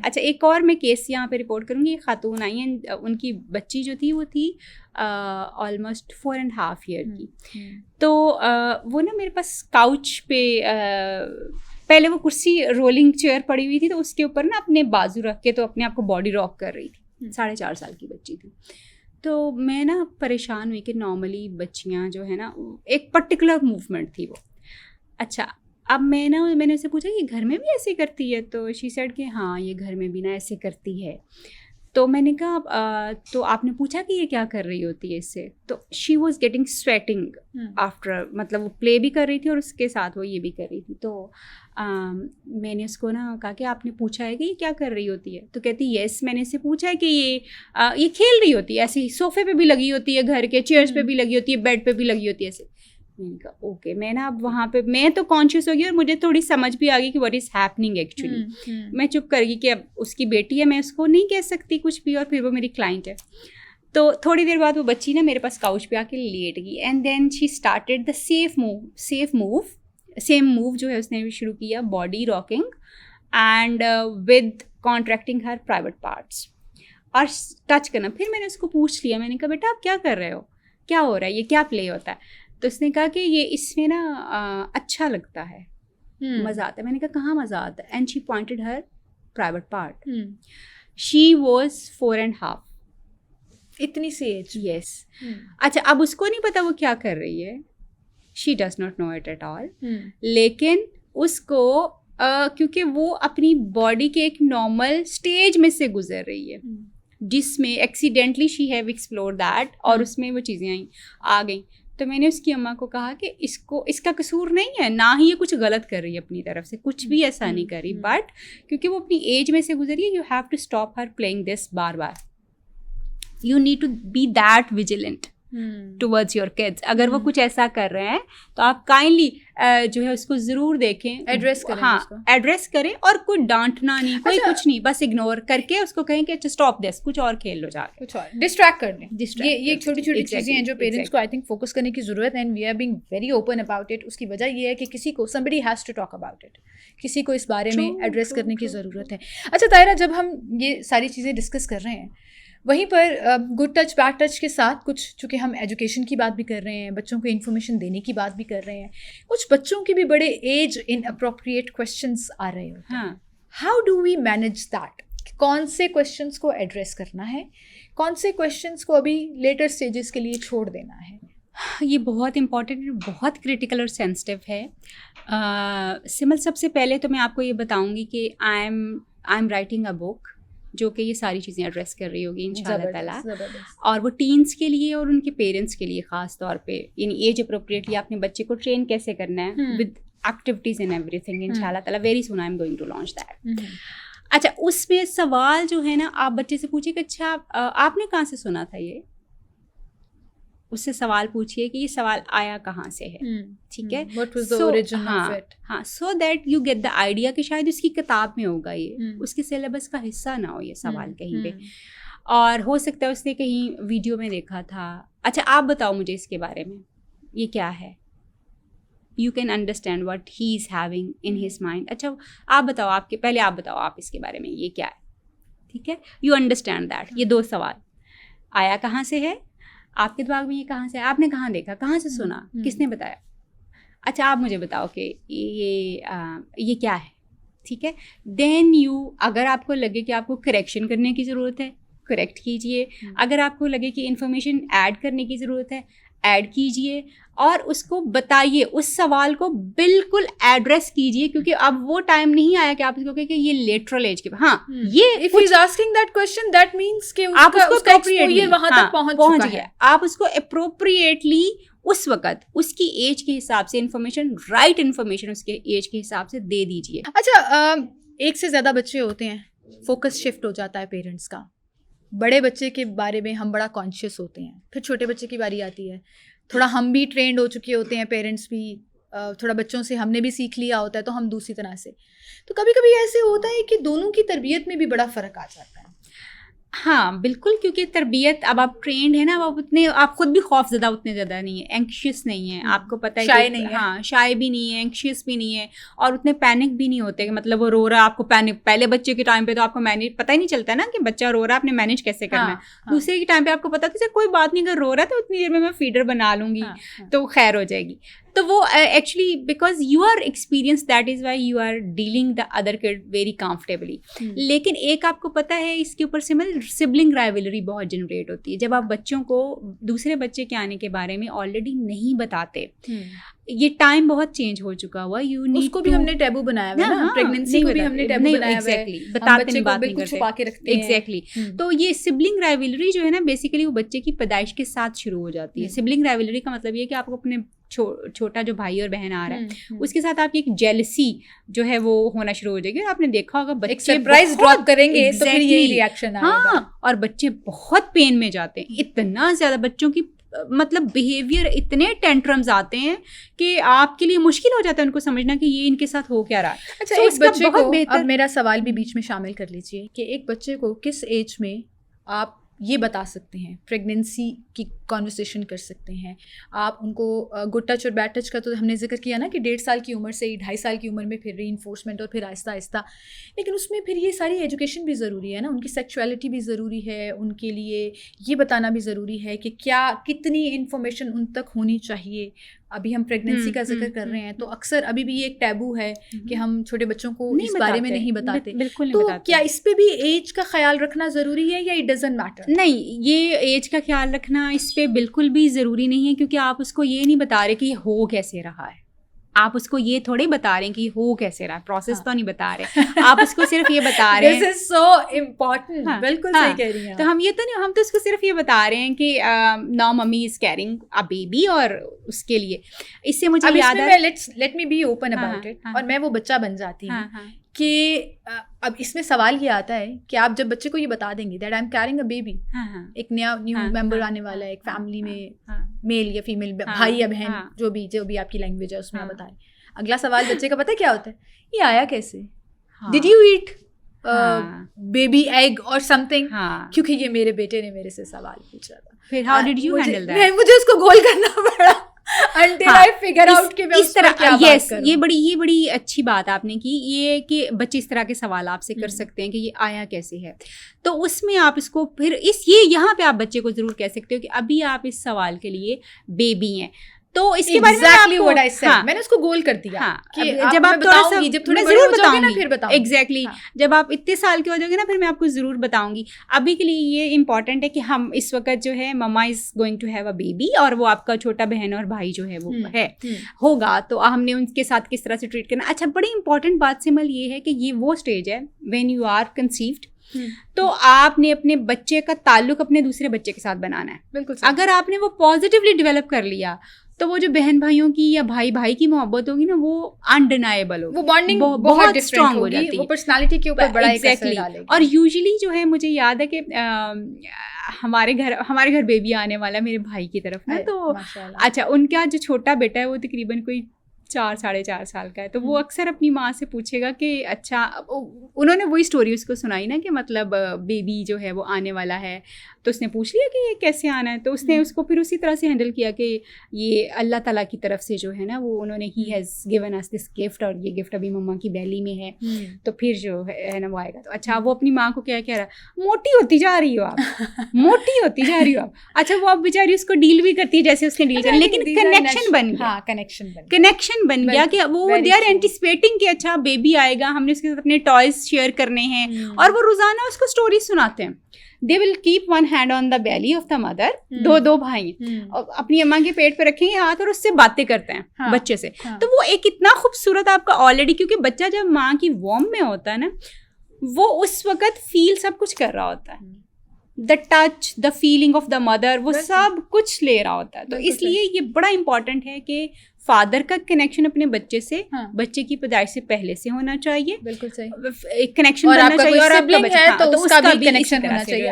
अच्छा, एक और मैं केस यहाँ पे रिपोर्ट करूँगी। एक खातून आई हैं, उनकी बच्ची जो थी वो थी ऑलमोस्ट 4.5 ईयर की। तो वो ना मेरे पास काउच पे पहले वो कुर्सी रोलिंग चेयर पड़ी हुई थी, तो उसके ऊपर ना अपने बाजू रख के तो अपने आप को बॉडी रॉक कर रही थी। 4.5 साल की बच्ची थी। तो मैं ना परेशान हुई कि नॉर्मली बच्चियाँ जो है ना, एक पर्टिकुलर मूवमेंट थी वो। अच्छा, अब मैंने उससे पूछा कि घर में भी ऐसे करती है? तो शी सेड कि हाँ, ये घर में भी ना ऐसे करती है। तो मैंने कहा तो आपने पूछा कि ये क्या कर रही होती है इससे? तो she was getting sweating after, मतलब वो प्ले भी कर रही थी और उसके साथ वो ये भी कर रही थी। तो मैंने उसको ना कहा कि आपने पूछा है कि ये क्या कर रही होती है? तो कहती यस, मैंने इससे पूछा है कि ये खेल रही होती है, ऐसे सोफे पे भी लगी होती है, घर के चेयर्स पे भी लगी होती है, बेड पे भी लगी होती है ऐसे। मैंने कहा ओके। मैं ना अब वहाँ पे मैं तो कॉन्शियस हो गई और मुझे थोड़ी समझ भी आ गई कि व्हाट इज़ हैपनिंग एक्चुअली। मैं चुप कर गई कि अब उसकी बेटी है, मैं उसको नहीं कह सकती कुछ भी, और फिर वो मेरी क्लाइंट है। तो थोड़ी देर बाद वो बच्ची ना मेरे पास काउच पे आके लेट गई, and then she started the same move जो है उसने भी शुरू किया, body rocking and with contracting her private parts और टच करना। फिर मैंने उसको पूछ लिया, मैंने कहा बेटा आप क्या कर रहे हो, क्या हो रहा है, ये क्या प्ले होता है? तो उसने कहा कि ये इसमें ना अच्छा लगता है, मज़ा आता है। मैंने कहा कहाँ मज़ा आता है? And she pointed her private part. She was 4.5, इतनी सी एज। यस। अच्छा, अब उसको नहीं पता वो क्या कर रही है, she does not know it at all. लेकिन उसको क्योंकि वो अपनी बॉडी के एक नॉर्मल स्टेज में से गुजर रही है, जिसमें accidentally she have explore that, और उसमें वो चीज़ें आ गई। तो मैंने उसकी अम्मा को कहा कि इसका कसूर नहीं है, ना ही ये कुछ गलत कर रही है अपनी तरफ से, कुछ भी ऐसा नहीं कर रही, बट क्योंकि वो अपनी एज में से गुजरी है, you have to stop her playing this बार बार। You need to be that vigilant towards your kids. अगर वो कुछ ऐसा कर रहे हैं तो आप काइंडली जो है उसको ज़रूर देखें, एड्रेस करें। हाँ, एड्रेस करें, और कोई डांटना नहीं, कोई कुछ नहीं, बस इग्नोर करके उसको कहें कि अच्छा स्टॉप दिस, कुछ और खेल लो जाके, कुछ और डिस्ट्रैक्ट कर दें। ये छोटी छोटी चीज़ें हैं जो पेरेंट्स को आई थिंक फोकस करने की ज़रूरत है, and we are being very open about it. उसकी वजह ये है कि किसी को somebody has to talk about it, किसी को इस बारे में एड्रेस करने की ज़रूरत है। अच्छा तायरा, जब हम ये सारी चीज़ें डिस्कस कर रहे हैं, वहीं पर गुड टच बैड टच के साथ कुछ, चूँकि हम एजुकेशन की बात भी कर रहे हैं, बच्चों को इन्फॉर्मेशन देने की बात भी कर रहे हैं, कुछ बच्चों के भी बड़े एज इन अप्रोप्रिएट क्वेश्चंस आ रहे होते हैं। How do we manage that? कौन से क्वेश्चंस को एड्रेस करना है, कौन से क्वेश्चंस को अभी लेटर स्टेजेस के लिए छोड़ देना है? ये बहुत इंपॉर्टेंट, बहुत क्रिटिकल और सेंसिटिव है। सिमल, सबसे पहले तो मैं आपको ये बताऊंगी कि I am writing a book जो कि ये सारी चीज़ें एड्रेस कर रही होगी इंशाल्लाह ताला, और वो टीन्स के लिए और उनके पेरेंट्स के लिए ख़ास तौर पे, यानी एज अप्रोप्रिएटली आपने बच्चे को ट्रेन कैसे करना है विद एक्टिविटीज़ एंड एवरीथिंग। इंशाल्लाह ताला very soon I am going to launch that. अच्छा, उसमें सवाल जो है ना, आप बच्चे से पूछिए कि अच्छा आपने कहाँ से सुना था ये, उससे सवाल पूछिए कि ये सवाल आया कहाँ से है, ठीक है, What was the origin of it? हाँ, so that you get the idea कि शायद उसकी किताब में होगा ये, उसके सिलेबस का हिस्सा ना हो ये सवाल कहीं पे, और हो सकता है उसने कहीं वीडियो में देखा था। अच्छा, आप बताओ मुझे इसके बारे में, ये क्या है, you can understand what he is having in his mind. अच्छा, आप बताओ, पहले आप बताओ आप इसके बारे में, ये क्या है, ठीक है, यू अंडरस्टैंड दैट। ये 2 सवाल, आया कहाँ से है, आपके दिमाग में ये कहाँ से, आपने कहाँ देखा, कहाँ से सुना, किसने बताया। अच्छा, आप मुझे बताओ कि ये क्या है, ठीक है। देन अगर आपको लगे कि आपको करेक्शन करने की ज़रूरत है, करेक्ट कीजिए। अगर आपको लगे कि इन्फॉर्मेशन ऐड करने की ज़रूरत है, ऐड कीजिए, और उसको बताइए, उस सवाल को बिल्कुल एड्रेस कीजिए, क्योंकि अब वो टाइम नहीं आया कि आप इसको कहें कि ये लेटरल एज के, हाँ, ये if he is asking that question that means कि आप उसको अप्रोप्रिएटली वहां तक पहुंच गया। आप उसको अप्रोप्रिएटली उस वक्त उसकी एज के हिसाब से इन्फॉर्मेशन, राइट इन्फॉर्मेशन उसके एज के हिसाब से दे दीजिए। अच्छा, एक से ज़्यादा बच्चे होते हैं, फोकस शिफ्ट हो जाता है पेरेंट्स का। बड़े बच्चे के बारे में हम बड़ा कॉन्शियस होते हैं, फिर छोटे बच्चे की बारी आती है, थोड़ा हम भी ट्रेंड हो चुके होते हैं, पेरेंट्स भी थोड़ा बच्चों से हमने भी सीख लिया होता है, तो हम दूसरी तरह से, तो कभी कभी ऐसे होता है कि दोनों की तरबियत में भी बड़ा फ़र्क आ जाता है। हाँ बिल्कुल, क्योंकि तरबियत अब आप ट्रेंड है ना, अब आप उतने, आप खुद भी खौफज़दा उतने ज़्यादा नहीं है, एंक्शियस नहीं है, आपको पता है, शाय नहीं है, हाँ शाय भी नहीं है, एंक्शियस भी नहीं है, और उतने पैनिक भी नहीं होते कि मतलब वो रो रहा है आपको पैनिक। पहले बच्चे के टाइम पे तो आपको मैनेज पता ही नहीं चलता ना कि बच्चा रो रहा है, आपने मैनेज कैसे करना है। दूसरे के टाइम पे आपको पता था कोई बात नहीं, अगर रो रहा है तो उतनी देर में मैं फीडर बना लूंगी तो खैर हो जाएगी। तो वो actually because you are experience, that is why you are dealing the other kid very comfortably. लेकिन एक आपको पता है इसके ऊपर से मतलब सिबलिंग राइवलरी बहुत जनरेट होती है जब आप बच्चों को दूसरे बच्चे के आने के बारे में ऑलरेडी नहीं बताते। ये टाइम बहुत चेंज हो चुका हुआ, यू नीड उसको भी हमने टैबू बनाया हुआ है ना, प्रेगनेंसी को भी हमने टैबू बनाया हुआ है, बताते नहीं, बात नहीं करते, छुपा के रखते हैं। एग्जैक्टली। तो ये सिबलिंग राइवलरी जो है ना बेसिकली वो बच्चे की पैदाइश के साथ शुरू हो जाती है। सिबलिंग राइवलरी का मतलब ये है कि आपको अपने छोटा जो भाई और बहन आ रहा है उसके साथ आपकी एक जेलसी जो है वो होना शुरू हो जाएगी। और आपने देखा होगा बच्चे सरप्राइज ड्रॉप करेंगे तो फिर यही रिएक्शन आएगा। हाँ, और बच्चे बहुत पेन में जाते हैं, इतना ज्यादा बच्चों की मतलब बिहेवियर, इतने टेंट्रम्स आते हैं कि आपके लिए मुश्किल हो जाता है उनको समझना कि ये इनके साथ हो क्या रहा है। अच्छा, एक बच्चे को, अब मेरा सवाल भी बीच में शामिल कर लीजिए कि एक बच्चे को किस एज में आप ये बता सकते हैं, प्रेगनेंसी की कॉन्वर्सेशन कर सकते हैं आप उनको। गुड टच और बैड टच का तो हमने जिक्र किया ना कि 1.5 साल की उम्र से ही 2.5 साल की उम्र में फिर रीइंफोर्समेंट और फिर आहिस्ता आहिस्ता, लेकिन उसमें फिर ये सारी एजुकेशन भी ज़रूरी है ना, उनकी सेक्सुअलिटी भी ज़रूरी है, उनके लिए ये बताना भी ज़रूरी है कि क्या कितनी इन्फॉर्मेशन उन तक होनी चाहिए। अभी हम प्रेगनेंसी का जिक्र कर रहे हैं तो अक्सर अभी भी एक टैबू है कि हम छोटे बच्चों को इस बारे में नहीं बताते। बिल्कुल तो नहीं बताते। क्या इस पे भी एज का ख्याल रखना ज़रूरी है या इट डजंट मैटर? नहीं, ये एज का ख्याल रखना इस पे बिल्कुल भी ज़रूरी नहीं है, क्योंकि आप उसको ये नहीं बता रहे कि ये हो कैसे रहा है, आप उसको ये थोड़े बता रहे हैं कि हो कैसे रहा है, प्रोसेस तो नहीं बता रहे, आप उसको सिर्फ ये बता रहे हैं। This is so important. बिल्कुल सही कह रही हैं। तो हम ये तो नहीं, हम तो उसको सिर्फ ये बता रहे हैं कि now mummy is carrying a baby, और उसके लिए इससे मुझे याद है, let me be open about it, और मैं वो बच्चा बन जाती हूँ कि अब इसमें सवाल ये आता है कि आप जब बच्चे को ये बता देंगे that I am carrying a baby, एक न्यू मेंबर आने वाला है एक फैमिली में, मेल या फीमेल, भाई या बहन, जो भी आपकी लैंग्वेज है उसमें आप बताएं। अगला सवाल बच्चे का पता है क्या होता है? ये आया कैसे? Did you eat baby egg और समथिंग? क्योंकि ये मेरे बेटे ने मेरे से सवाल पूछा था। फिर how did you handle that? मुझे उसको गोल करना पड़ा until I figure out कि मैं इस तरह क्या बात करूं। ये बड़ी अच्छी बात आपने की, ये कि बच्चे इस तरह के सवाल आपसे कर सकते हैं कि ये आया कैसे है। तो उसमें आप इसको फिर यहाँ पे आप बच्चे को जरूर कह सकते हो कि अभी आप इस सवाल के लिए बेबी हैं, तो इसके बारे में आपको, मैंने उसको गोल कर दिया कि जब आप थोड़ा सा, मैं जरूर बताऊंगी फिर बताऊंगी। एग्जैक्टली, जब आप इतने साल के हो जाओगे ना फिर मैं आपको जरूर बताऊंगी। अभी के लिए ये इम्पोर्टेंट है कि हम इस वक्त जो है mamma is going to have a baby, और वो आपका छोटा बहन और भाई जो है वो है होगा, तो हमने उनके साथ किस तरह से ट्रीट करना। अच्छा, बड़ी इंपॉर्टेंट बात सिमल ये है कि ये वो स्टेज है व्हेन यू आर कंसीव्ड, तो आपने अपने बच्चे का ताल्लुक अपने दूसरे बच्चे के साथ बनाना है। बिल्कुल। अगर आपने वो पॉजिटिवली डेवलप कर लिया तो वो जो बहन भाइयों की या भाई भाई की मोहब्बत होगी ना, वो अनडिनाएबल होगी, वो बॉन्डिंग बहुत स्ट्रांग हो जाती है, वो पर्सनालिटी के ऊपर बड़ा एक असर डालेगी। और यूजुअली जो है मुझे याद है कि हमारे घर बेबी आने वाला है मेरे भाई की तरफ ना, तो अच्छा उनका जो छोटा बेटा है वो तकरीबन कोई 4-4.5 साल का है, तो वो अक्सर अपनी माँ से पूछेगा कि अच्छा, उन्होंने वही स्टोरी उसको सुनाई ना कि मतलब बेबी जो है वो आने वाला है, तो उसने पूछ लिया कि ये कैसे आना है, तो उसने उसको फिर उसी तरह से हैंडल किया कि ये अल्लाह ताला की तरफ से जो है ना वो उन्होंने he has given us this gift, और ये गिफ्ट अभी मम्मा की बैली में है, तो फिर जो है ना वो आएगा। तो अच्छा, वो अपनी माँ को क्या कह रहा, मोटी होती जा रही हो आप, मोटी होती जा रही हो आप। अच्छा, वो अब बेचारी उसको डील भी करती है जैसे उसने डील कर, लेकिन कनेक्शन बन गया, कनेक्शन बन गया कि वो दे आर एंटिसिपेटिंग कि अच्छा बेबी आएगा, हमने उसके साथ अपने टॉयज शेयर करने हैं, और वो रोजाना उसको स्टोरी सुनाते हैं। They will keep one hand on the belly of the mother, दो भाई अपनी अम्मा के पेट पे रखेंगे हाथ और उससे बातें करते हैं बच्चे से। तो वो एक इतना खूबसूरत आपका ऑलरेडी, क्योंकि बच्चा जब माँ की वॉर्म में होता है ना, वो उस वक्त फील सब कुछ कर रहा होता है, the touch, the feeling of the mother, वो सब कुछ ले रहा होता है। तो इसलिए ये बड़ा इंपॉर्टेंट है कि फादर का कनेक्शन अपने बच्चे से बच्चे की पैदाइश से पहले से होना चाहिए। बिल्कुल सही, एक कनेक्शन बनना चाहिए, और आपका बच्चा तो उसका भी कनेक्शन होना चाहिए।